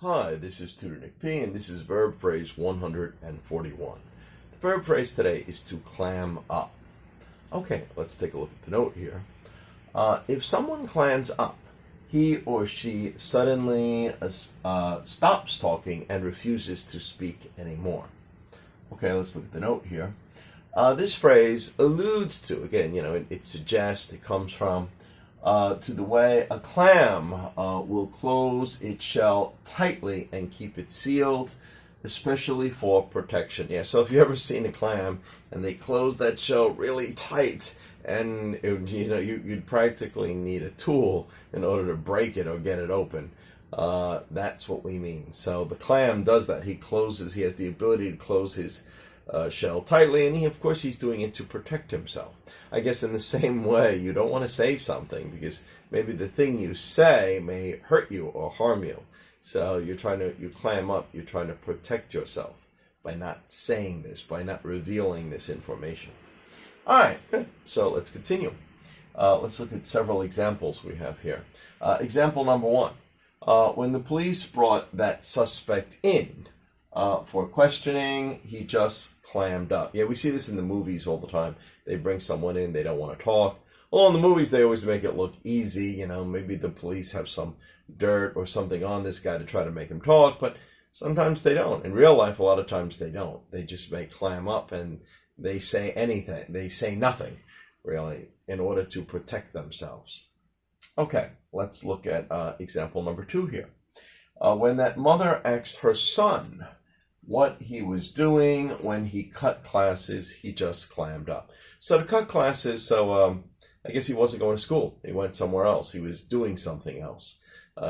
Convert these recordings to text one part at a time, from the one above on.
Hi, this is Tutor Nick P, and this is verb phrase 141. The verb phrase today is to clam up. Okay, let's take a look at the note here. If someone clams up, he or she suddenly stops talking and refuses to speak anymore. Okay, let's look at the note here. This phrase alludes to, again, it suggests, it comes from, to the way a clam will close its shell tightly and keep it sealed, especially for protection. Yeah, so if you've ever seen a clam and they close that shell really tight, and you'd practically need a tool in order to break it or get it open. That's what we mean. So the clam does that. He has the ability to close his shell tightly, and of course he's doing it to protect himself. I guess in the same way, you don't want to say something because maybe the thing you say may hurt you or harm you. So you clam up, you're trying to protect yourself by not saying this, by not revealing this information. All right, good. So let's continue. Let's look at several examples we have here. Example number one. When the police brought that suspect in for questioning, he just clammed up. Yeah, we see this in the movies all the time. They bring someone in, they don't want to talk. Well, in the movies, they always make it look easy. Maybe the police have some dirt or something on this guy to try to make him talk, but sometimes they don't. In real life, a lot of times they don't. They just may clam up and they say anything. They say nothing, really, in order to protect themselves. Okay, let's look at example number two here. When that mother asked her son what he was doing when he cut classes, he just clammed up. So to cut classes, I guess he wasn't going to school. He went somewhere else. He was doing something else.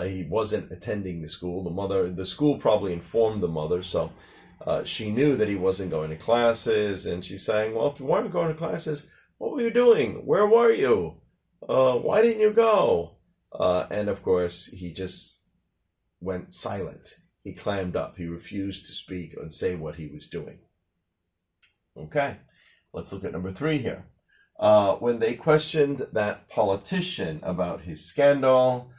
He wasn't attending the school. The school probably informed the mother, so she knew that he wasn't going to classes, and she's saying, well, if you weren't going to classes, what were you doing? Where were you? Why didn't you go? And of course, he just went silent. He clammed up. He refused to speak and say what he was doing. Okay, let's look at number three here. When they questioned that politician about his scandal,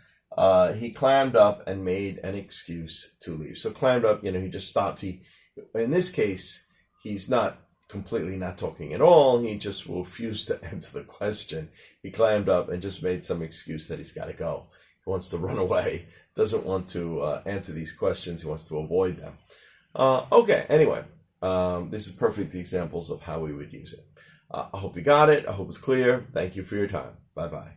he clammed up and made an excuse to leave. So clammed up, he just stopped. In this case, he's not completely not talking at all. He just refused to answer the question. He clammed up and just made some excuse that he's got to go. He wants to run away, doesn't want to answer these questions. He wants to avoid them. Okay, anyway, this is perfect examples of how we would use it. I hope you got it. I hope it's clear. Thank you for your time. Bye-bye.